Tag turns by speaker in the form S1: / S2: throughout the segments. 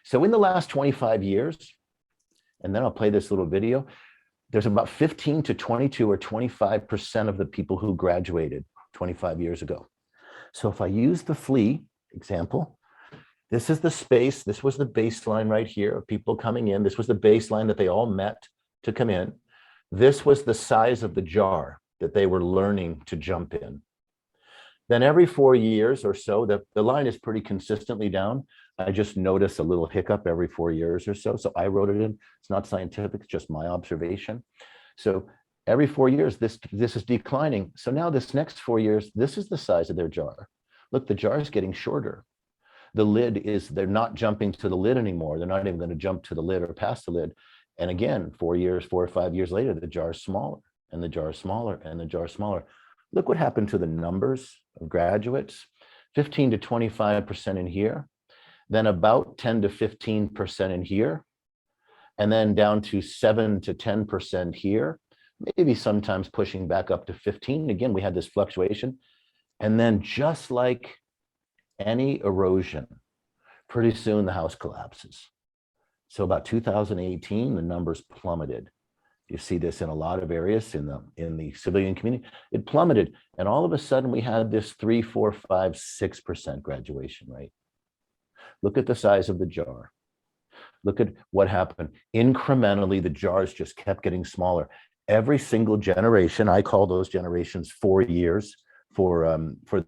S1: So in the last 25 years, and then I'll play this little video, there's about 15 to 22 or 25% of the people who graduated 25 years ago. So if I use the flea example, this is the space, this was the baseline right here of people coming in. This was the baseline that they all met to come in. This was the size of the jar that they were learning to jump in. Then every 4 years or so, the line is pretty consistently down. I just notice a little hiccup every 4 years or so. So I wrote it in. It's not scientific, it's just my observation. So every 4 years, this is declining. So now this next 4 years, this is the size of their jar. Look, the jar is getting shorter. The lid is, they're not jumping to the lid anymore. They're not even going to jump to the lid or past the lid. And again, 4 years, 4 or 5 years later, the jar is smaller and the jar is smaller and the jar is smaller. Look what happened to the numbers of graduates, 15 to 25% in here, then about 10 to 15% in here, and then down to 7 to 10% here, maybe sometimes pushing back up to 15. Again, we had this fluctuation. And then just like any erosion, pretty soon the house collapses. So about 2018, the numbers plummeted. You see this in a lot of areas in the civilian community. It plummeted, and all of a sudden we had this 3, 4, 5, 6% graduation rate. Look at the size of the jar. Look at what happened. Incrementally, the jars just kept getting smaller. Every single generation, I call those generations 4 years for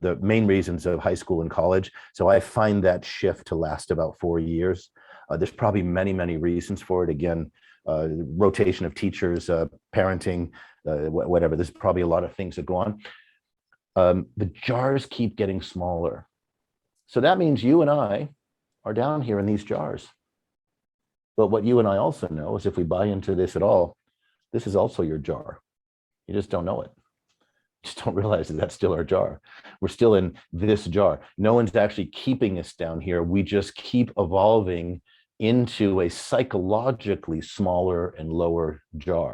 S1: the main reasons of high school and college. So I find that shift to last about 4 years. There's probably many, many reasons for it. Again, rotation of teachers, parenting, whatever. There's probably a lot of things that go on. The jars keep getting smaller. So that means you and I are down here in these jars. But what you and I also know is if we buy into this at all, this is also your jar. You just don't know it. You just don't realize that that's still our jar. We're still in this jar. No one's actually keeping us down here. We just keep evolving into a psychologically smaller and lower jar.